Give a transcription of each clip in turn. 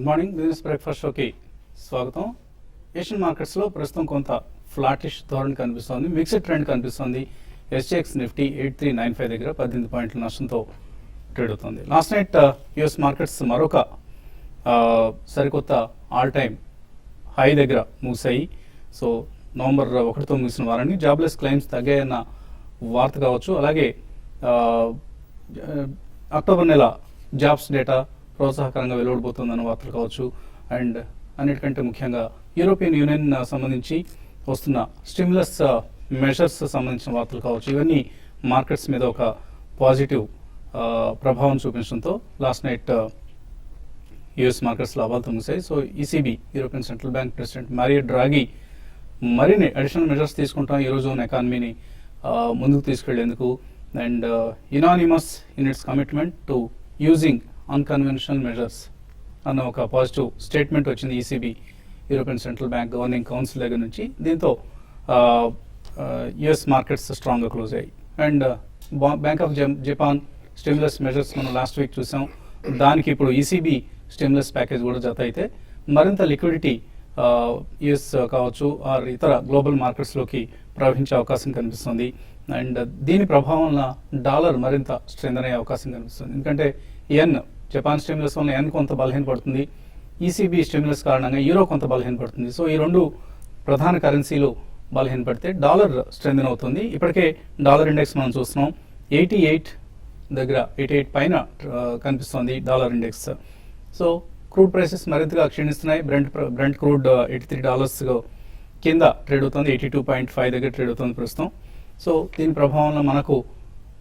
Good morning business breakfast షోకి స్వాగతం. Asian మార్కెట్స్లో ప్రస్తుతం కొంత ఫ్లాటిష్ ధోరణి కనిపిస్తోంది, మిక్స్డ్ ట్రెండ్ కనిపిస్తోంది. ఎస్జీఎక్స్ నిఫ్టీ 8395 దగ్గర 18 పాయింట్ల నష్టంతో ట్రేడ్ అవుతుంది. లాస్ట్ నైట్ యుఎస్ మార్కెట్స్ మరొక సరికొత్త ఆల్ టైమ్ హై దగ్గర ముగిశాయి. సో నవంబర్ 1తో ముగిసిన వారాన్ని జాబ్లెస్ క్లెయిమ్స్ తగ్గాయన్న వార్త కావచ్చు, అలాగే అక్టోబర్ నెల జాబ్స్ డేటా ప్రోత్సాహకరంగా వెలువడబోతుందన్న వార్తలు కావచ్చు, అండ్ అన్నిటికంటే ముఖ్యంగా యూరోపియన్ యూనియన్ సంబంధించి వస్తున్న స్టిమ్యులస్ మెషర్స్ సంబంధించిన వార్తలు కావచ్చు, ఇవన్నీ మార్కెట్స్ మీద ఒక పాజిటివ్ ప్రభావం చూపించడంతో లాస్ట్ నైట్ యుఎస్ మార్కెట్స్ లాభాలతో ముగిశాయి. So ECB European Central Bank president Mario Draghi మరిన్ని అడిషనల్ మెజర్స్ తీసుకుంటాం ఈ రోజు ఎకానమీని ముందుకు తీసుకెళ్లేందుకు, and unanimous in its commitment to using unconventional measures అన్న ఒక పాజిటివ్ స్టేట్మెంట్ వచ్చింది ECB European Central Bank governing council దగ్గర నుంచి. దీంతో యుఎస్ మార్కెట్స్ స్ట్రాంగ్గా క్లోజ్ అయ్యాయి. And Bank of Japan stimulus measures మనం లాస్ట్ వీక్ చూసాం, దానికి ఇప్పుడు ఈసీబీ స్టిమ్యులస్ ప్యాకేజ్ కూడా జత అయితే మరింత లిక్విడిటీ యుఎస్ కావచ్చు ఆర్ ఇతర గ్లోబల్ మార్కెట్స్లోకి ప్రవహించే అవకాశం కనిపిస్తుంది. అండ్ దీని ప్రభావం వల్ల డాలర్ మరింత స్ట్రెంథన్ అయ్యే అవకాశం కనిపిస్తుంది. ఎందుకంటే ఎన్ జపాన్ స్టిమ్యులస్ వల్ల ఎన్ కొంత బలహీనపడుతుంది, ఈసీబీ స్టిమ్యులస్ కారణంగా యూరో కొంత బలహీనపడుతుంది. సో ఈ రెండు ప్రధాన కరెన్సీలు బలహీనపడితే డాలర్ స్ట్రెంథన్ అవుతుంది. ఇప్పటికే డాలర్ ఇండెక్స్ మనం చూస్తున్నాం 88 దగ్గర 88 పైన కనిపిస్తుంది dollar index. So crude prices మరింతగా క్షీణిస్తున్నాయి. బ్రెంట్ క్రూడ్ $83 కింద ట్రేడ్ అవుతుంది, 82.5 దగ్గర ట్రేడ్ అవుతుంది ప్రస్తుతం. సో దీని ప్రభావంలో మనకు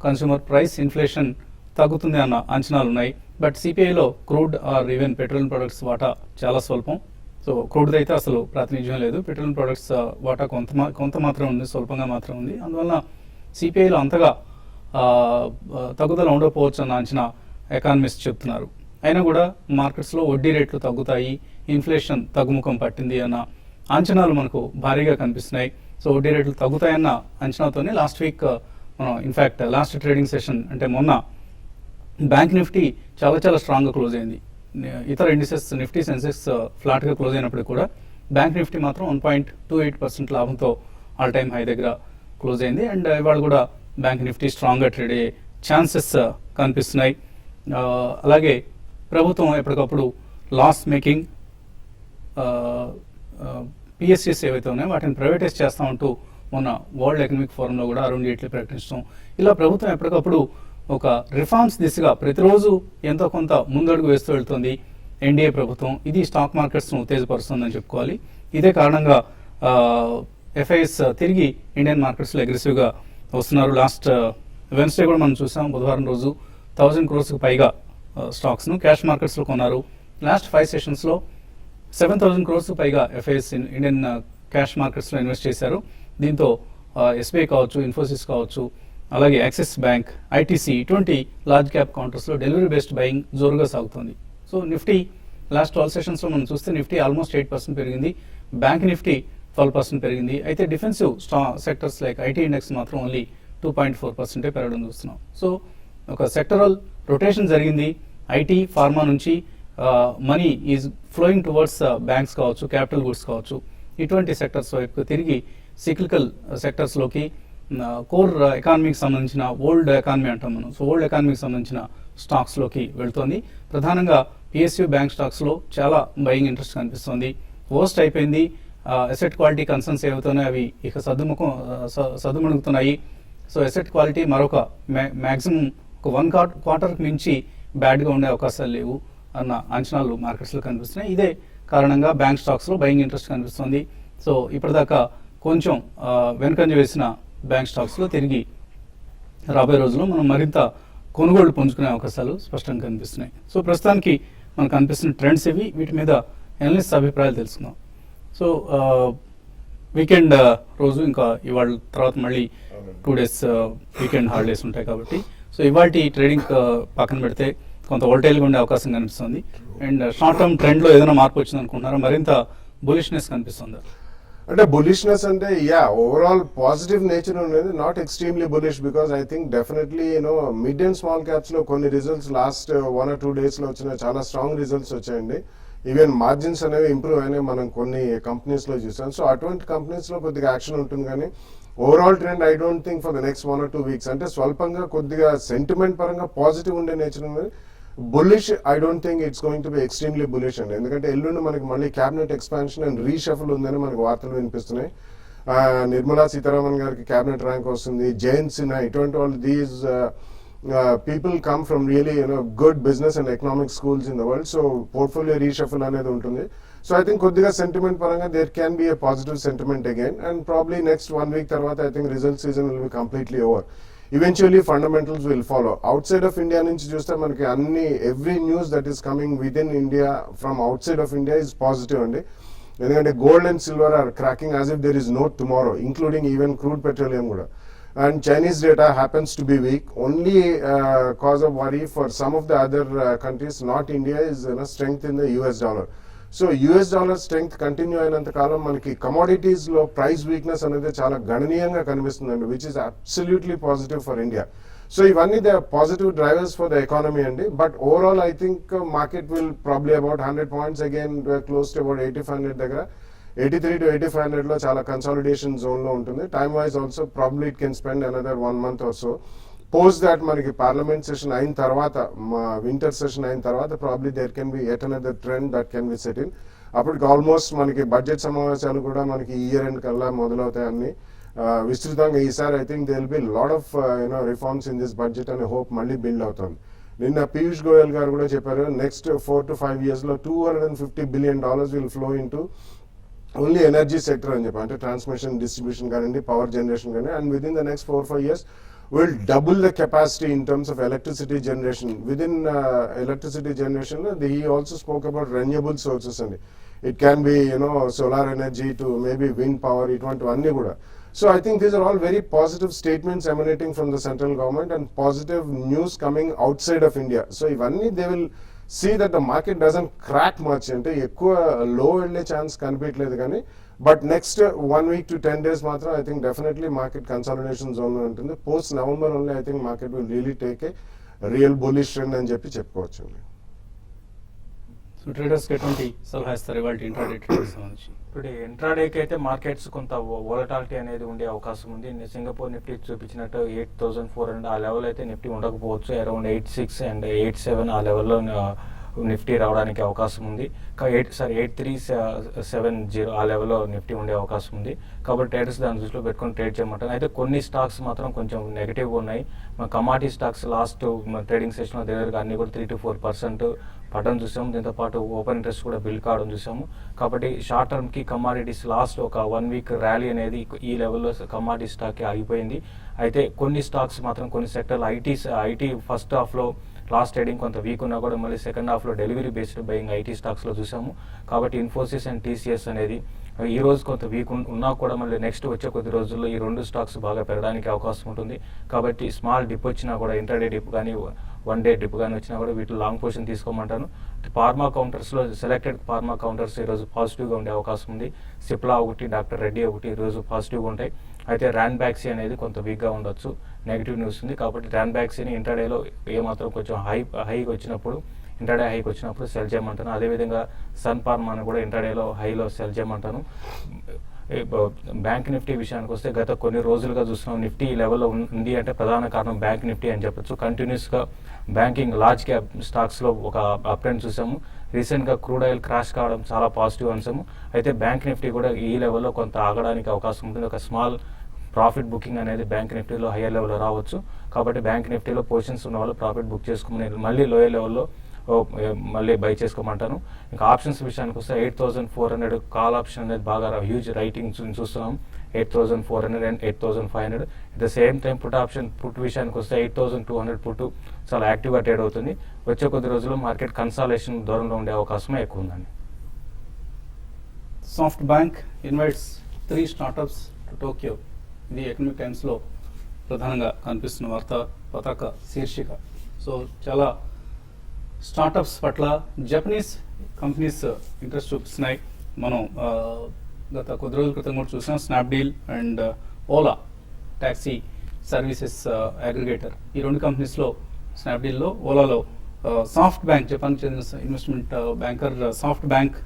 కన్స్యూమర్ ప్రైస్ ఇన్ఫ్లేషన్ తగ్గుతుంది అన్న అంచనాలు ఉన్నాయి. బట్ సిపిఐలో crude or even petroleum products వాటా చాలా స్వల్పం. సో క్రూడ్ అయితే అసలు ప్రాతినిధ్యం లేదు, పెట్రోలియం ప్రొడక్ట్స్ వాటా కొంత మాత్రం ఉంది, స్వల్పంగా మాత్రం ఉంది. అందువల్ల సిపిఐలో అంతగా తగ్గుదల ఉండకపోవచ్చు అన్న అంచనా ఎకానమిస్ట్ చెప్తున్నారు. అయినా కూడా మార్కెట్స్లో వడ్డీ రేట్లు తగ్గుతాయి, ఇన్ఫ్లేషన్ తగ్గుముఖం పట్టింది అన్న అంచనాలు మనకు భారీగా కనిపిస్తున్నాయి. సో వడ్డీ రేట్లు తగ్గుతాయన్న అంచనాతోనే లాస్ట్ వీక్ మనం ఇన్ఫ్యాక్ట్ లాస్ట్ ట్రేడింగ్ సెషన్ అంటే మొన్న బ్యాంక్ నిఫ్టీ చాలా స్ట్రాంగ్గా క్లోజ్ అయింది. ఇతర ఇండిసెస్ నిఫ్టీ సెన్సెక్స్ ఫ్లాట్గా క్లోజ్ అయినప్పుడు కూడా బ్యాంక్ నిఫ్టీ మాత్రం 1.28% లాభంతో ఆల్ టైమ్ హై దగ్గర క్లోజ్ అయింది. అండ్ ఇవాళ కూడా బ్యాంక్ నిఫ్టీ స్ట్రాంగ్గా ట్రేడ్ అయ్యే ఛాన్సెస్ కనిపిస్తున్నాయి. అలాగే ప్రభుత్వం ఎప్పటికప్పుడు లాస్ మేకింగ్ పిఎస్సీస్ ఏవైతే ఉన్నాయో వాటిని ప్రైవేటైజ్ చేస్తూ ఉంటూ మొన్న వరల్డ్ ఎకనామిక్ ఫోరంలో కూడా అరుణ్ జైట్లీ ప్రకటించడం, ఇలా ప్రభుత్వం ఎప్పటికప్పుడు ఒక రిఫార్మ్స్ దిశగా ప్రతిరోజు ఎంతో కొంత ముందడుగు వేస్తూ వెళ్తుంది ఎన్డీఏ ప్రభుత్వం. ఇది స్టాక్ మార్కెట్స్ను ఉత్తేజపరుస్తుందని చెప్పుకోవాలి. ఇదే కారణంగా ఎఫ్ఐఎస్ తిరిగి ఇండియన్ మార్కెట్స్లో అగ్రెసివ్గా వస్తున్నారు. లాస్ట్ వెన్స్డే కూడా మనం చూసాం, బుధవారం రోజు 1000 crores పైగా స్టాక్స్ను క్యాష్ మార్కెట్స్లో కొన్నారు. లాస్ట్ 5 సెషన్స్లో 7000 crores పైగా ఎఫ్ఐఎస్ ఇండియన్ క్యాష్ మార్కెట్స్లో ఇన్వెస్ట్ చేశారు. దీంతో ఎస్బీఐ కావచ్చు, ఇన్ఫోసిస్ కావచ్చు, అలాగే యాక్సిస్ బ్యాంక్, ఐటీసీ ఇటువంటి లార్జ్ క్యాప్ కౌంటర్స్లో డెలివరీ బేస్డ్ బయింగ్ జోరుగా సాగుతుంది. సో నిఫ్టీ లాస్ట్ 12 సెషన్స్లో మనం చూస్తే నిఫ్టీ ఆల్మోస్ట్ 8% పెరిగింది, బ్యాంక్ నిఫ్టీ 12% పెరిగింది. అయితే defensive sectors like IT index మాత్రం ఓన్లీ 2.4% పెరగడం చూస్తున్నాం. సో ఒక సెక్టరల్ రొటేషన్ జరిగింది. ఐటీ ఫార్మా నుంచి money is flowing towards banks కావచ్చు, క్యాపిటల్ గుడ్స్ కావచ్చు, ఇటువంటి సెక్టర్స్ వైపు తిరిగి సిక్లికల్ సెక్టర్స్లోకి కోర్ ఎకానమీకి సంబంధించిన ఓల్డ్ ఎకానమీ అంటాం మనం. సో ఓల్డ్ ఎకానమీకి సంబంధించిన స్టాక్స్లోకి వెళ్తుంది. ప్రధానంగా పిఎస్యూ బ్యాంక్ స్టాక్స్లో చాలా బయింగ్ ఇంట్రెస్ట్ కనిపిస్తుంది. వర్స్ట్ అయిపోయింది. అసెట్ క్వాలిటీ కన్సర్న్స్ ఏవైతున్నాయి అవి ఇక సద్దుమణుగుతున్నాయి. సో అసెట్ క్వాలిటీ మరొక మ్యాక్సిమం ఒక 1 quarterకి మించి బ్యాడ్గా ఉండే అవకాశాలు లేవు అన్న అంచనాలు మార్కెట్స్లో కనిపిస్తున్నాయి. ఇదే కారణంగా బ్యాంక్ స్టాక్స్లో బయింగ్ ఇంట్రెస్ట్ కనిపిస్తుంది. సో ఇప్పటిదాకా కొంచెం వెనుకంజ వేసిన బ్యాంక్ స్టాక్స్లో తిరిగి రాబోయే రోజుల్లో మనం మరింత కొనుగోళ్లు పుంజుకునే అవకాశాలు స్పష్టంగా కనిపిస్తున్నాయి. సో ప్రస్తుతానికి మనకు కనిపిస్తున్న ట్రెండ్స్ ఇవి. వీటి మీద ఎనలిస్ట్ అభిప్రాయాలు తెలుసుకుందాం. సో వీకెండ్ రోజు ఇంకా ఇవాళ తర్వాత మళ్ళీ 2 days వీకెండ్ హాలిడేస్ ఉంటాయి కాబట్టి సో ఇవాళ ట్రేడింగ్ పక్కన పెడితే కొంత వోల్టైల్గా ఉండే అవకాశం కనిపిస్తుంది. అండ్ షార్ట్ టర్మ్ ట్రెండ్లో ఏదైనా మార్పు వచ్చింది అనుకుంటున్నారా? మరింత బులిష్నెస్ కనిపిస్తుందా? అంటే బులిష్నెస్ అంటే ఓవరాల్ పాజిటివ్ నేచర్ ఉండేది, not extremely bullish because I think definitely mid and small caps లో కొన్ని రిజల్ట్స్ లాస్ట్ 1 or 2 days లో వచ్చిన చాలా స్ట్రాంగ్ రిజల్ట్స్ వచ్చాయండి. ఈవెన్ మార్జిన్స్ అనేవి ఇంప్రూవ్ అయినాయి మనం కొన్ని కంపెనీస్లో చూసాం. సో అటువంటి కంపెనీస్లో కొద్దిగా యాక్షన్ ఉంటుంది, కానీ overall trend I don't think for the next 1 or 2 weeks అంటే స్వల్పంగా కొద్దిగా సెంటిమెంట్ పరంగా పాజిటివ్ ఉండే నేచర్ ఉంది. Bullish I don't think it's going to be extremely bullish అండి, ఎందుకంటే ఎల్లుండి మనకి మళ్ళీ క్యాబినెట్ ఎక్స్పాన్షన్ అండ్ రీషఫల్ ఉందని మనకు వార్తలు వినిపిస్తున్నాయి. నిర్మలా సీతారామన్ గారికి క్యాబినెట్ ర్యాంక్ వస్తుంది, జయంత్ సిన్హా, ఇటువంటి వాళ్ళు these people come from really good business and economic schools in the world. So portfolio reshuffle అనేది ఉంటుంది. సో ఐ థింక్ కొద్దిగా సెంటిమెంట్ పరంగా there can be a positive sentiment again, and probably next 1 week తర్వాత I think result season will be completely over. Eventually fundamentals will follow. Outside of India నుంచి చూస్తే మనకి every news that is coming within India from out side of India is positive అండి. ఎందుకంటే gold and silver are cracking as if there is no tomorrow, including even crude petroleum కూడా. And Chinese data happens to be weak. Only cause of worry for some of the other countries, not India, is strength in the US dollar. So US dollar strength continue అయినంత కాలం మనకి commodities లో price weakness అనేది చాలా గణనీయంగా కనిపిస్తుందండి, which is absolutely positive for India. So ఇవన్నీ the positive drivers for the economy అండి. But overall I think market will probably about 100 points again close to about 8500 దగ్గర. 83 to 8500 లో చాలా కన్సాలిడేషన్ జోన్ లో ఉంటుంది. Time wise also probably it can spend another 1 month or so. Post that మనకి parliament session అయిన తర్వాత, winter session అయిన తర్వాత probably there can be at another trend that can be set in. అప్పటికి almost మనకి budget సమావేశాలు కూడా మనకి ఇయర్ ఎండ్ కల్లా మొదలవుతాయి అన్ని విస్తృతంగా. ఈసారి I think they will be lot of reforms in this budget అనే హోప్ మళ్ళీ బిల్డ్ అవుతుంది. నిన్న పీయూష్ గోయల్ గారు కూడా చెప్పారు, నెక్స్ట్ 4 to 5 years లో $250 billion will flow in to only energy sector అని చెప్పి, అంటే ట్రాన్స్మిషన్, డిస్ట్రిబ్యూషన్ కానివ్వండి, పవర్ జనరేషన్ కానీ. And within the next 4-5 years will double the capacity in terms of electricity generation. Within electricity generation, he also spoke about renewable sources, and it can be solar energy to maybe wind power, itvantivanni kuda. So I think these are all very positive statements emanating from the central government and positive news coming outside of India. So ivanni they will see that the market doesn't crack much, ante ekkuva low వెళ్ళే chance కనిపించలేదు కానీ. But next 1 week to 10 days మాత్రం I think definitely market consolidation zone లో ఉంటుంది. Post November only I think market will really take a real bullish trend అని చెప్పి చెప్పుకోవచ్చు. So traders కి ఎటువంటి సలహా ఇస్తారు ఇవాళ ఇంట్రాడే ట్రేడర్స్ సంబంధించి? ఇప్పుడు ఇంట్రాడేకి అయితే మార్కెట్స్ కొంత వోలటాలిటీ అనేది ఉండే అవకాశం ఉంది. సింగపూర్ నిఫ్టీ చూపించినట్టు 8400 ఆ లెవెల్ అయితే నిఫ్టీ ఉండకపోవచ్చు. అరౌండ్ 86 and 87 ఆ లెవెల్లో నిఫ్టీ రావడానికి అవకాశం ఉంది. 8370 ఆ లెవెల్లో నిఫ్టీ ఉండే అవకాశం ఉంది. కాబట్టి ట్రేడర్స్ దాని దృష్టిలో పెట్టుకొని ట్రేడ్ చేయమంటారు. అయితే కొన్ని స్టాక్స్ మాత్రం కొంచెం నెగిటివ్గా ఉన్నాయి. మన కమాడిటీ స్టాక్స్ లాస్ట్ ట్రేడింగ్ సెషన్లో దగ్గరగా అన్ని కూడా 3 to 4% పడడం చూసాము. దీంతో పాటు ఓపెన్ ఇంట్రెస్ట్ కూడా బిల్డ్ కావడం చూసాము. కాబట్టి షార్ట్ టర్మ్కి కమాడిటీస్ లాస్ట్ ఒక 1 week ర్యాలీ అనేది ఈ లెవెల్లో కమాడిటీ స్టాక్కి ఆగిపోయింది. అయితే కొన్ని స్టాక్స్ మాత్రం కొన్ని సెక్టర్లు ఐటీ ఫస్ట్ హాఫ్లో లాస్ట్ ట్రేడింగ్ కొంత వీక్ ఉన్నా కూడా మళ్ళీ సెకండ్ హాఫ్లో డెలివరీ బేస్డ్ బయింగ్ ఐటీ స్టాక్స్లో చూసాము. కాబట్టి ఇన్ఫోసిస్ అండ్ టీసీఎస్ అనేది ఈ రోజు కొంత వీక్ ఉన్నా కూడా మళ్ళీ నెక్స్ట్ వచ్చే కొద్ది రోజుల్లో ఈ 2 స్టాక్స్ బాగా పెరగడానికి అవకాశం ఉంటుంది. కాబట్టి స్మాల్ డిప్ వచ్చినా కూడా ఇంటర్డే డిప్ కానీ 1 day డిప్ కానీ వచ్చినా కూడా వీటిలో లాంగ్ పొజిషన్ తీసుకోమంటాను. ఫార్మా కౌంటర్స్లో సెలెక్టెడ్ ఫార్మా కౌంటర్స్ ఈరోజు పాజిటివ్గా ఉండే అవకాశం ఉంది. సిప్లా ఒకటి, డాక్టర్ రెడ్డి ఒకటి ఈరోజు పాజిటివ్గా ఉంటాయి. అయితే ర్యాన్ బ్యాక్సీ అనేది కొంత వీక్గా ఉండొచ్చు, నెగిటివ్ న్యూస్ ఉంది. కాబట్టి ర్యాన్ బ్యాక్సీని ఇంటర్డేలో ఏమాత్రం కొంచెం హైకి వచ్చినప్పుడు ఇంటర్డే హైకి వచ్చినప్పుడు సెల్ చేయమంటాను. అదేవిధంగా సన్ ఫార్మాను కూడా ఇంటర్డేలో హైలో సెల్ చేయమంటాను. బ్యాంక్ నిఫ్టీ విషయానికి వస్తే గత కొన్ని రోజులుగా చూస్తున్నాం నిఫ్టీ ఈ లెవెల్లో ఉంది అంటే ప్రధాన కారణం బ్యాంక్ నిఫ్టీ అని చెప్పొచ్చు. కంటిన్యూస్గా బ్యాంకింగ్ లార్జ్ క్యాప్ స్టాక్స్లో ఒక అప్ ట్రెండ్ చూసాము. రీసెంట్గా క్రూడ్ ఆయిల్ క్రాష్ కావడం చాలా పాజిటివ్ అంశము. అయితే బ్యాంక్ నిఫ్టీ కూడా ఈ లెవెల్లో కొంత ఆగడానికి అవకాశం ఉంటుంది. ఒక స్మాల్ ప్రాఫిట్ బుకింగ్ అనేది బ్యాంక్ నిఫ్టీలో హయ్యర్ లెవెల్లో రావచ్చు. కాబట్టి బ్యాంక్ నిఫ్టీలో పొజిషన్స్ ఉన్న వాళ్ళు ప్రాఫిట్ బుక్ చేసుకోమని మళ్ళీ లోయర్ లెవెల్లో మళ్ళీ బై చేసుకోమంటాను. ఇంకా ఆప్షన్స్ విషయానికి వస్తే 8400 కాల్ ఆప్షన్ అనేది బాగా హ్యూజ్ రైటింగ్ చూస్తున్నాం. 8400 and 8500. At the same time put విషయానికి వస్తే 8200 పుట్ చాలా యాక్టివ్గా ట్రేడ్ అవుతుంది. వచ్చే కొద్ది రోజుల్లో మార్కెట్ కన్సాలేషన్ దూరంలో ఉండే అవకాశమే ఎక్కువ ఉందండి. Soft bank invites 3 startups to Tokyo. ఇది ఎకనామిక్ టైమ్స్లో ప్రధానంగా కనిపిస్తున్న వార్త పతాక శీర్షిక. సో చాలా స్టార్టప్స్ పట్ల జపనీస్ కంపెనీస్ ఇంట్రెస్ట్ చూపిస్తున్నాయి. మనం గత కొద్ది రోజుల క్రితం కూడా చూసాం. Snapdeal and Ola taxi services aggregator, ఈ 2 కంపెనీస్లో స్నాప్డీల్లో ఓలాలో సాఫ్ట్ బ్యాంక్, జపాన్కి చెందిన investment banker soft bank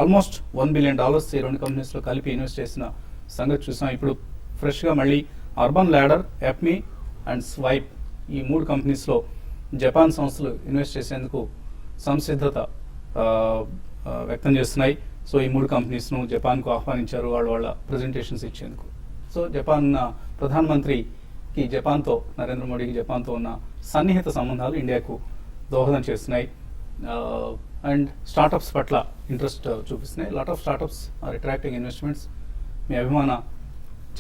almost $1 billion ఈ రెండు కంపెనీస్లో కలిపి ఇన్వెస్ట్ చేసిన సంగతి చూసాం. ఇప్పుడు ఫ్రెష్గా మళ్ళీ అర్బన్ ల్యాడర్, ఎప్మీ అండ్ స్వైప్ ఈ 3 కంపెనీస్లో జపాన్ సంస్థలు ఇన్వెస్ట్ చేసేందుకు సంసిద్ధత వ్యక్తం చేస్తున్నాయి. సో ఈ 3 కంపెనీస్ను జపాన్కు ఆహ్వానించారు వాళ్ళ ప్రజెంటేషన్స్ ఇచ్చేందుకు. సో జపాన్ ప్రధానమంత్రికి జపాన్తో, నరేంద్ర మోడీకి జపాన్తో ఉన్న సన్నిహిత సంబంధాలు ఇండియాకు దోహదం చేస్తున్నాయి అండ్ స్టార్టప్స్ పట్ల ఇంట్రెస్ట్ చూపిస్తున్నాయి. Lot of startups are attracting investments. మీ అభిమాన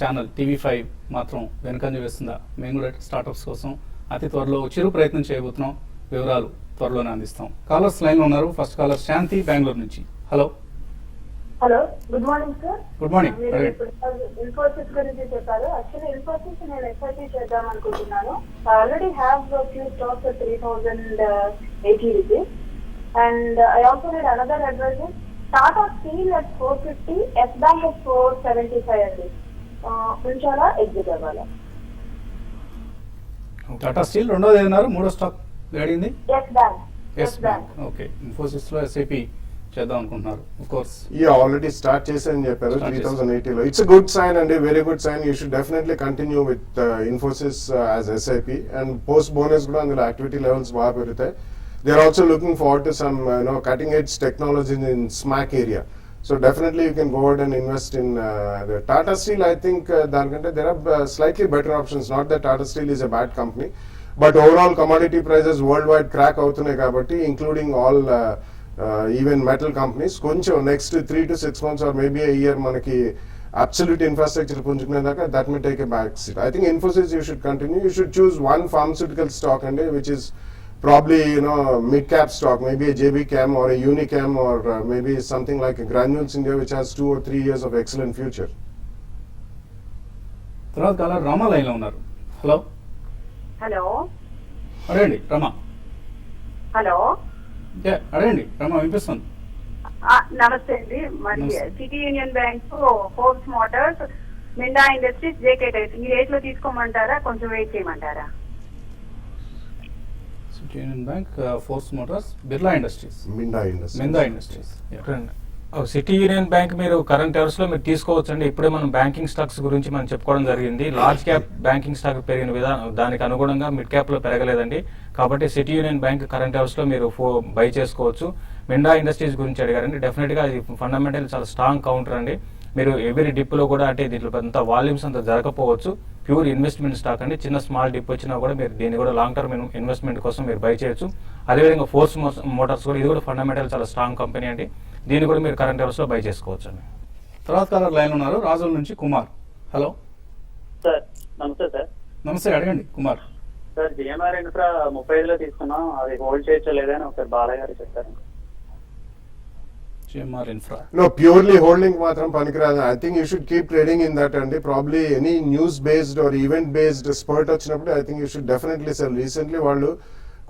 ఛానల్ TV5 మాత్రం వెనుకంజ వేస్తుందా? మేము కూడా స్టార్టప్స్ కోసం అతి త్వరలో చిరు ప్రయత్నం చేయబోతున్నాం. వివరాలు త్వరలోనే అందిస్తాం. కాలర్స్ లైన్లో ఉన్నారు. ఫస్ట్ కాలర్ శాంతి, బెంగళూరు నుంచి. Hello. Hello, good morning sir. Good morning. మీరు ఇన్ఫోసిస్ గురించి చెప్పారు. యాక్చువల్లీ ఇన్ఫోసిస్ నేను ఎస్ఐపి చేద్దాం అనుకుంటున్నాను. Already have few stocks at 3,080 rupees and I also need another advisor. Tata Steel at 450, S Bank at 475 అండి. ఉంచాలా, ఎగ్జిట్ అవ్వాలా? టాటా స్టీల్ రెండోది ఏదన్నారు, మూడో స్టాక్ అడిగింది Yes Bank. Yes Bank. Okay, ఇన్ఫోసిస్లో ఎస్ఐపి చేద్దాం అనుకుంటున్నారు. ఆఫ్ కోర్స్ ఆల్రెడీ స్టార్ట్ చేశారని చెప్పారు. Start 3080లో ఇట్స్ గుడ్ సైన్ అండి, very good sign. You should definitely continue with Infosys as SIP and post bonus కూడా అందులో యాక్టివిటీ లెవెల్స్ బాగా పెరుగుతాయి. They are also looking forward to some cutting edge technology in SMAC area. So definitely you can go ahead and invest in the Tata Steel. I think there are slightly better options. Not that Tata Steel is a bad company, but overall commodity prices worldwide crack outunnayi kabatti, including all even metal companies. Koncham next 3 to 6 months or maybe a year manaki absolute infrastructure punchukunedaka that may take a back seat. I think Infosys you should continue. You should choose one pharmaceutical stock and which is probably mid cap stock, maybe a JB Chem or a Unichem or maybe something like a Granules India which has 2 or 3 years of excellent future. తర్వాత caller రమా లైన్లో ఉన్నారు. Hello. Hello. అడగండి రమా. Hello. అడగండి రమా, వినిపిస్తుంది. నమస్తే అండి. మరి నమస్తే. City union bank, force Motors, Minda industries, JK tyres ఈ రేట్ లో తీసుకోమంటారా, కొంచెం వెయిట్ చేయమంటారా? City union bank, force Motors, Birla industries, Minda Industries. మిందా industries. City union bank మీరు కరెంట్ అవర్స్ లో మీరు తీసుకోవచ్చు అండి. ఇప్పుడే మనం బ్యాంకింగ్ స్టాక్స్ గురించి మనం చెప్పుకోవడం జరిగింది. లార్జ్ క్యాప్ బ్యాంకింగ్ స్టాక్ పెరిగిన విధానం దానికి అనుగుణంగా మిడ్ క్యాప్ లో పెరగలేదండి. కాబట్టి city union bank current hours లో మీరు బై చేసుకోవచ్చు. మిండా ఇండస్ట్రీస్ గురించి అడిగారండి. డెఫినెట్ గా అది ఫండమెంటల్ చాలా స్ట్రాంగ్ కౌంటర్ అండి. మీరు ఎవ్రీ డిప్ లో కూడా అంటే దీంట్లో అంత వాల్యూమ్స్ అంత జరగకపోవచ్చు. ప్యూర్ ఇన్వెస్ట్మెంట్ స్టాక్ అండి. చిన్న స్మాల్ డిప్ వచ్చినా కూడా మీరు దీన్ని కూడా లాంగ్ టర్మ్ ఇన్వెస్ట్మెంట్ కోసం మీరు బై చేయొచ్చు. అదేవిధంగా ఫోర్స్ మోటార్స్ కూడా ఇది కూడా ఫండమెంటల్ చాలా స్ట్రాంగ్ కంపెనీ అండి. దీన్ని కూడా మీరు కరెంట్ అవర్స్ లో బై చేసుకోవచ్చు అండి. తర్వాత కాలర్ లైన్ ఉన్నారు. రాజుల నుంచి కుమార్. హలో. సార్ నమస్తే సార్. నమస్తే, అడగండి కుమార్. సార్ జిఎంఆర్ ఇన్ఫ్రా 35లో తీసుకున్నాం, అది హోల్డ్ చేయొచ్చో లేదని ఒకసారి బాలయ్య గారు చెప్తారు. GMR infra. No, purely holding matram panikiradu. I think you should keep trading in that and probably any news based or event based spurt వచ్చినప్పుడు I think you should definitely sell. Recently వాళ్ళు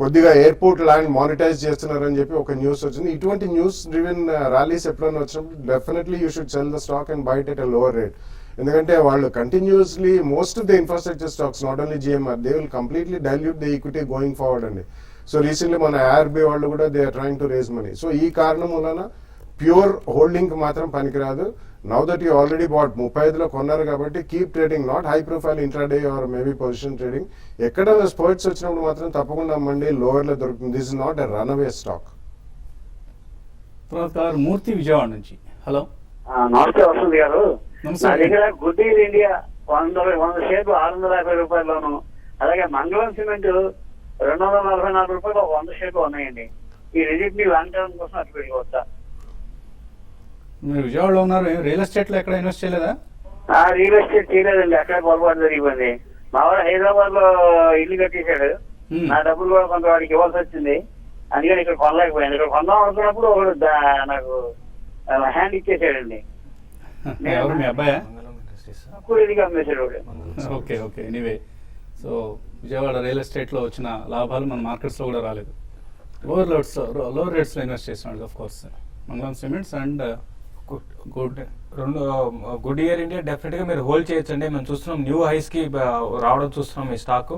కొద్దిగా airport land monetise చేస్తున్నారని చెప్పి ఒక news వచ్చింది. ఇటువంటి news driven rallies ఎప్పుడైనా వచ్చినప్పుడు definitely you should sell the stock and buy it at a lower rate. ఎందుకంటే వాళ్ళు కంటిన్యూస్లీ most of the infrastructure stocks not only GMR they will completely dilute the equity going forward అండి. So recently మన ఆర్బీ వాళ్ళు కూడా they are trying to raise money. So ఈ కారణం వలన ప్యూర్ హోల్డింగ్ మాత్రం పనికిరాదు. Now that you already bought 35లో కొన్నారు కాబట్టి keep trading, not high profile intraday or maybe position trading. ఎక్కడైనా స్పర్ట్స్ వచ్చినప్పుడు మాత్రం తప్పకుండా అమ్మండి, లోవర్ లో దొరుకుతుంది. This is not a run away stock. తర్వాత కాలర్ మూర్తి విజయవాడ నుంచి. హలో. నమస్తే వసంత్ గారు. నమస్తే. నా దగ్గర గుడ్ ఈజ్ ఇండియా 100 షేర్లు 650 రూపాయల్లోను, అలాగే మంగళం సిమెంట్ 244 రూపాయలు 100 షేర్లు ఉన్నాయండి. ఈ రెండింటిని లాంగ్ టర్మ్ కోసం అటు వెళ్ళిపోతా. మీరు విజయవాడలో ఉన్నారు, రియల్ ఎస్టేట్ లో ఎక్కడ ఇన్వెస్ట్ చేయలేదా? రియల్ ఎస్టేట్ చేయలేదండి, అక్కడ పొరపాటు జరిగిపోయింది. మా వాడు హైదరాబాద్ లో ఇల్లు కట్టేశాడు, నా డబ్బులు కూడా కొంత వాడికి ఇవ్వాల్సి వచ్చింది. అందుకని ఇక్కడ కొనలేకపోయాను. ఇక్కడ కొందాం అనుకున్నప్పుడు ఒకడు నాకు హ్యాండ్ ఇచ్చేసాడండి. ఎవరు, మీ అబ్బాయా? కూలీకి అమ్మేశాడు. Okay okay. Anyway, so Vijayawada real estate లో వచ్చిన లాభాలు మన మార్కెట్స్ లో కూడా రాలేదు. లోవర్ రేట్స్ లో ఇన్వెస్ట్ చేసినాడు of course. Mangalam cements and Goodyear India definite గా మీరు హోల్డ్ చేయొచ్చండి. మనం చూస్తున్నాం న్యూ హైస్ కి రావడం చూస్తున్నాం ఈ స్టాక్.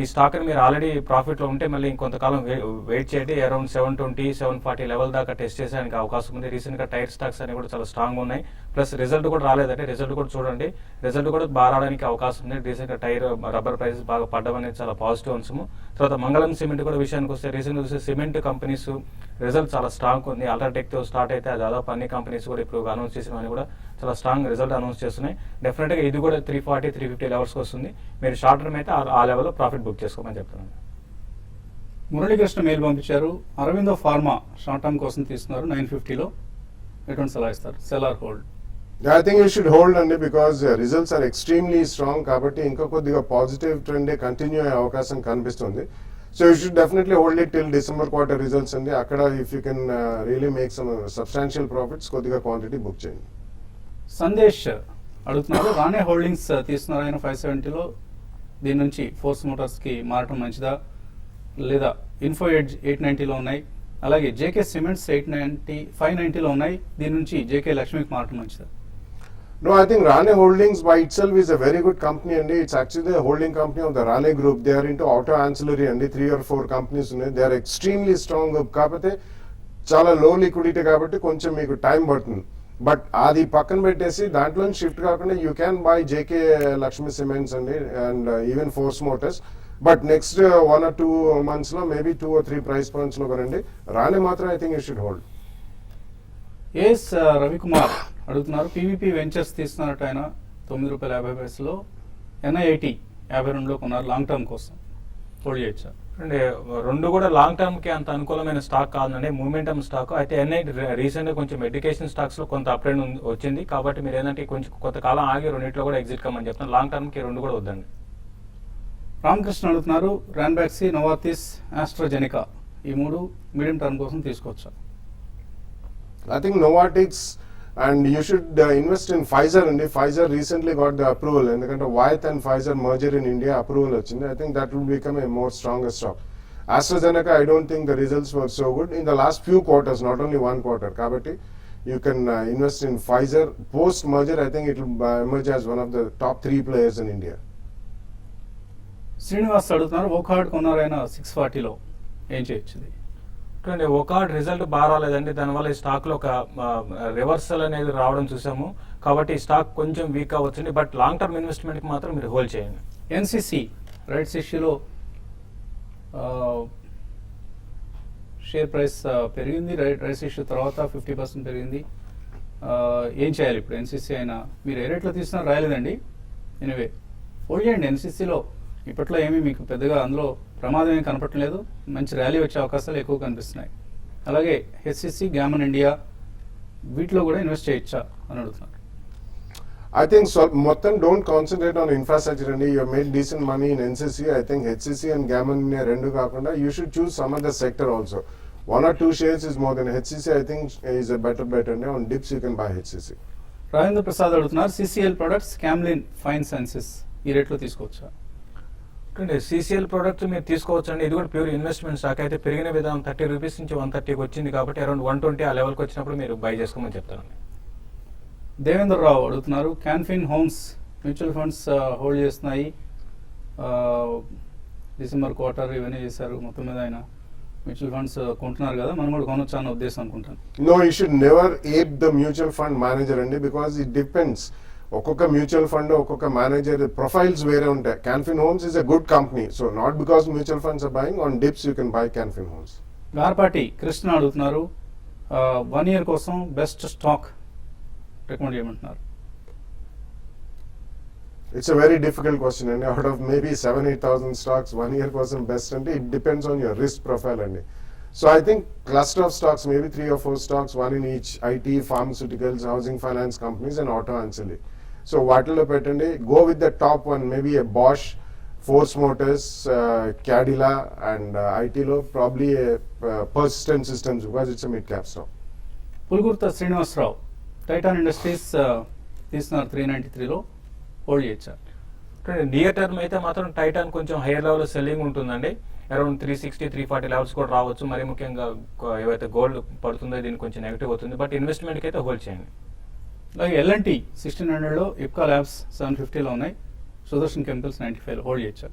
ఈ స్టాక్ని మీరు ఆల్రెడీ ప్రాఫిట్లో ఉంటే మళ్ళీ ఇంకొంతకాలం వెయిట్ చేయండి. అరౌండ్ 720, 740 లెవెల్ దాకా టెస్ట్ చేసేందుకు అవకాశం ఉంది. రీసెంట్గా టైర్ స్టాక్స్ అనేవి కూడా చాలా స్ట్రాంగ్ ఉన్నాయి. ప్లస్ రిజల్ట్ కూడా రాలేదంటే రిజల్ట్ కూడా చూడండి, రిజల్ట్ కూడా బాగా రావడానికి అవకాశం ఉంది. రీసెంట్గా టైర్ రబ్బర్ ప్రైసెస్ బాగా పడడం అనేది చాలా పాజిటివ్ అంశము. తర్వాత మంగళం సిమెంట్ కూడా విషయానికి వస్తే రీసెంట్గా చూస్తే సిమెంట్ కంపెనీస్ రిజల్ట్ చాలా స్ట్రాంగ్ ఉంది. అల్ట్రాటెక్తో స్టార్ట్ అయితే దాదాపు అన్ని కంపెనీస్ కూడా ఇప్పుడు అనౌన్స్ చేసినవన్నీ కూడా చాలా స్ట్రాంగ్ రిజల్ట్ అనౌన్స్ చేస్తున్నాయి. డెఫినెట్గా ఇది కూడా 340, 350 లెవెల్స్కి వస్తుంది. మీరు షార్ట్ టర్మ్ అయితే ఆ లెవెల్లో ప్రాఫిట్ బుక్ చేసుకోమని చెప్తున్నాను. మురళీకృష్ణ మెయిల్ పంపించారు, అరవిందో ఫార్మా షార్ట్ టర్మ్ కోసం తీసుకున్నారు 950లో, ఎటువంటి సలహా ఇస్తారు? Sell or hold? I think you should hold అండి, because results are extremely strong కాబట్టి ఇంకా కొద్దిగా పాజిటివ్ ట్రెండ్ కంటిన్యూ అయ్యే అవకాశం కనిపిస్తుంది. So you should definitely hold it till December quarter results అండి. అక్కడ if you can really make some substantial profits, కొద్దిగా క్వాంటిటీ బుక్ చేయండి. సందేశ్ అడుగుతున్నారు, రాణే హోల్డింగ్స్ తీసుకున్నారు ఆయన 570లో, దీని నుంచి ఫోర్స్ మోటార్స్కి మారటం మంచిదా, లేదా ఇన్ఫో ఎడ్జ్ 890లో ఉన్నాయి, అలాగే జేకే సిమెంట్స్ 590లో ఉన్నాయి, దీని నుంచి జేకే లక్ష్మికి మారటం మంచిదా? No, I think Rane Holdings by itself is a very good company and it's actually the holding company of the Rane Group. They are into auto ancillary and 3 or 4 companies ఉన్నాయి. They are extremely strong కాకపోతే చాలా లో liquidity కాబట్టి కొంచెం మీకు time పడుతుంది. But అది పక్కన పెట్టేసి దాంట్లో షిఫ్ట్ కాకుండా you can buy JK Lakshmi cements అండి and even Force Motors. But next 1 or 2 monthsలో మేబీ 2 or 3 ప్రైస్ పాయింట్స్లో కొనండి. రానే మాత్రం I think you should hold. S Ravikumar అడుగుతున్నారు, పీవీపీ వెంచర్స్ తీసుకున్నట్టు ఆయన ₹9.50లో, NIIT 52లో కొన్నారు లాంగ్ టర్మ్ కోసం, హోల్డ్ చేయొచ్చా? అంటే రెండు కూడా లాంగ్ టర్మ్ కి అంత అనుకూలమైన స్టాక్ కాదండి, మూమెంటమ్ స్టాక్. అయితే NIIT రీసెంట్ గా కొంచెం ఎడ్యుకేషన్ స్టాక్స్ లో కొంత అప్ ట్రెండ్ వచ్చింది కాబట్టి మీరు ఏంటంటే కొంచెం కొంతకాలం ఆగి రెండింటిలో కూడా ఎగ్జిట్ కమ్మని చెప్తాను. లాంగ్ టర్మ్ కి రెండు కూడా వద్దండి. రామకృష్ణ అడుగుతున్నారు, రాన్బాక్సీ, నోవార్టిస్, ఆస్ట్రాజెనికా ఈ 3 మీడియం టర్మ్ కోసం తీసుకోవచ్చా? I think Novartis and you should invest in Pfizer and Pfizer recently got the approval ఎందుకంటే Wyeth and Pfizer merger in India approval వచ్చింది. I think that will become a more stronger stock. AstraZeneca I don't think the results were so good in the last few quarters, not only one quarter. కాబట్టి you can invest in Pfizer post merger. I think it will emerge as one of the top 3 players in India. Srinivas అడుగుతున్నారు, ఓకార్డ్ కొన్నారు ఆయన 640లో, ఏం చేయొచ్చు? ఒకటి result బాగా రాలేదండి, దానివల్ల ఈ స్టాక్ లో ఒక రివర్సల్ అనేది రావడం చూసాము కాబట్టి ఈ స్టాక్ కొంచెం వీక్ అవ్వచ్చండి. బట్ లాంగ్ టర్మ్ ఇన్వెస్ట్మెంట్ కి మాత్రం మీరు హోల్డ్ చేయండి. ఎన్సిసి రైట్స్ ఇష్యూలో షేర్ ప్రైస్ పెరిగింది, రైట్స్ ఇష్యూ తర్వాత 50% పెరిగింది, ఏం చేయాలి ఇప్పుడు? ఎన్సిసి అయినా మీరు ఏ రేట్లో తీసినా రాయలేదండి. ఎనివే హోల్డ్ చేయండి. ఎన్సిసిలో ఇప్పట్లో ఏమీ మీకు పెద్దగా అందులో ప్రమాదం ఏం కనపడలేదు, మంచి ర్యాలీ వచ్చే అవకాశాలు ఎక్కువ కనిపిస్తున్నాయి. అలాగే హెచ్సిసి, గ్యామన్ ఇండియా వీటిలో కూడా ఇన్వెస్ట్ చేయొచ్చా అని అడుగుతున్నారు. I think so మొత్తం don't concentrate on infrastructure అండి. You have made decent money in NCC. I think HCC and Gammon India రెండు కాకుండా you should choose some other sector also. 1 or 2 shares is more than HCC. I think is a better bet అండి. On dips you can buy HCC. Rajendra Prasad అడుగుతున్నారు, CCL products, Camlin fine sciences ఈ రేట్లో తీసుకోవచ్చా? CCL products మీరు తీసుకోవచ్చు అండి. ఇది కూడా ప్యూర్ ఇన్వెస్ట్మెంట్ స్టాక్. అయితే పెరిగిన విధానం ₹30 నుంచి 130కి వచ్చింది కాబట్టి అరౌండ్ 120 ఆ లెవెల్కి వచ్చినప్పుడు మీరు బై చేసుకోమని చెప్తారండి. దేవేంద్ర రావు అడుగుతున్నారు, Can Fin homes mutual funds hold చేస్తున్నాయి, డిసెంబర్ క్వార్టర్ ఇవన్నీ చేశారు, మొత్తం మీద ఆయన మ్యూచువల్ ఫండ్స్ కొంటున్నారు కదా, మనం కూడా కొనొచ్చా అన్న ఉద్దేశం అనుకుంటాను. No, you should never ape the mutual fund manager అండి, because it depends. ఒక్కొక్క మ్యూచువల్ ఫండ్ ఒక్కొక్క మేనేజర్ ప్రొఫైల్స్ వేరే ఉంటాయి. Canfin Homes is a good company, so not because mutual funds are buying on dips you can buy Canfin Homes. Garapati Krishna అడుగుతున్నారు, 1 year కోసం best stock recommend చేయమంటున్నారు. It's a very difficult question అండి. Out of maybe 7,000-8,000 stocks 1 year కోసం best అంటే it depends on your risk profile అండి. So I think cluster of stocks, maybe 3 or 4 stocks, one in each: IT, pharmaceuticals, housing finance companies and auto ancillary. So వాటిలో పెట్టండి, go with the top one, maybe a Bosch, Force Motors, Cadila and IT-లో probably a Persistent Systems because it's a mid cap stock. Pulgurtha Srinivasarao, Titan Industries తీసుకున్నారు 393లో, hold చేయొచ్చా? Near term అయితే మాత్రం Titan కొంచెం higher level selling ఉంటుందండి. Around 360-340 levels కూడా రావచ్చు. మరి ముఖ్యంగా ఏవైతే గోల్డ్ పడుతుందో దీనికి కొంచెం నెగిటివ్ అవుతుంది. బట్ ఇన్వెస్ట్మెంట్కి అయితే హోల్డ్ చేయండి. అలాగే ఎల్ఎన్టీ 1600లో, ఇప్కా ల్యాబ్స్ 750లో ఉన్నాయి, సుదర్శన్ కెమికల్స్ 95లో, హోల్డ్ చేయొచ్చా?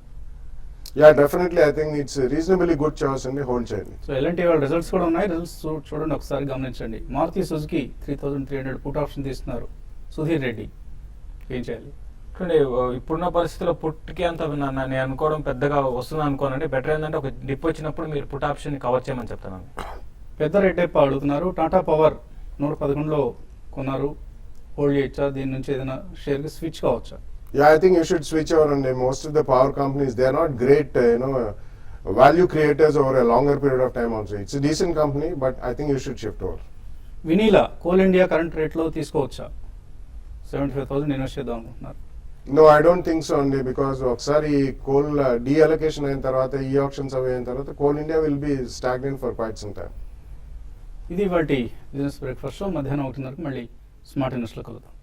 Yeah definitely I think it's reasonably good choice అండి, హోల్డ్ చేయండి. సో ఎలాంటి వాళ్ళ రిజల్ట్స్ కూడా ఉన్నాయి, రిజల్ట్స్ చూడండి ఒకసారి గమనించండి. మారుతి సుజుకి 3300 పుట్ ఆప్షన్ తీస్తున్నారు సుధీర్ రెడ్డి, ఏం చేయాలి? చూడండి ఇప్పుడున్న పరిస్థితుల్లో పుట్కి అంత నేను అనుకోవడం పెద్దగా వస్తుంది అనుకోనండి. బెటర్ ఏంటంటే ఒక డిప్ వచ్చినప్పుడు మీరు పుట్ ఆప్షన్ కవర్ చేయమని చెప్తాను. పెద్ద రెడ్డప్ప అడుగుతున్నారు, టాటా పవర్ 111లో కొన్నారు, హోల్డ్ చేయొచ్చా, దీని నుంచి ఏదైనా షేర్కి switch కావచ్చా? Yeah, I think you should switch over, and most of the power companies, they are not great, value creators over a longer period of time also. It's a decent company, but I think you should shift over. Vinila coal India current రేట్లో తీసుకోవచ్చా? 75,000 invest చేద్దాం అనుకుంటున్నారు. No, I don't think so, Andy, because ఒకసారి coal డీఅలొకేషన్ అయిన తర్వాత, ఈ options అవి అయిన తర్వాత, coal India will be stagnant for quite some time. ఇది వాటి బిజినెస్ బ్రేక్ఫాస్ట్ షో. మధ్యాహ్నం 1:30 మళ్ళీ స్మార్ట్ ఇన్వెస్ట్లో కలుద్దాం.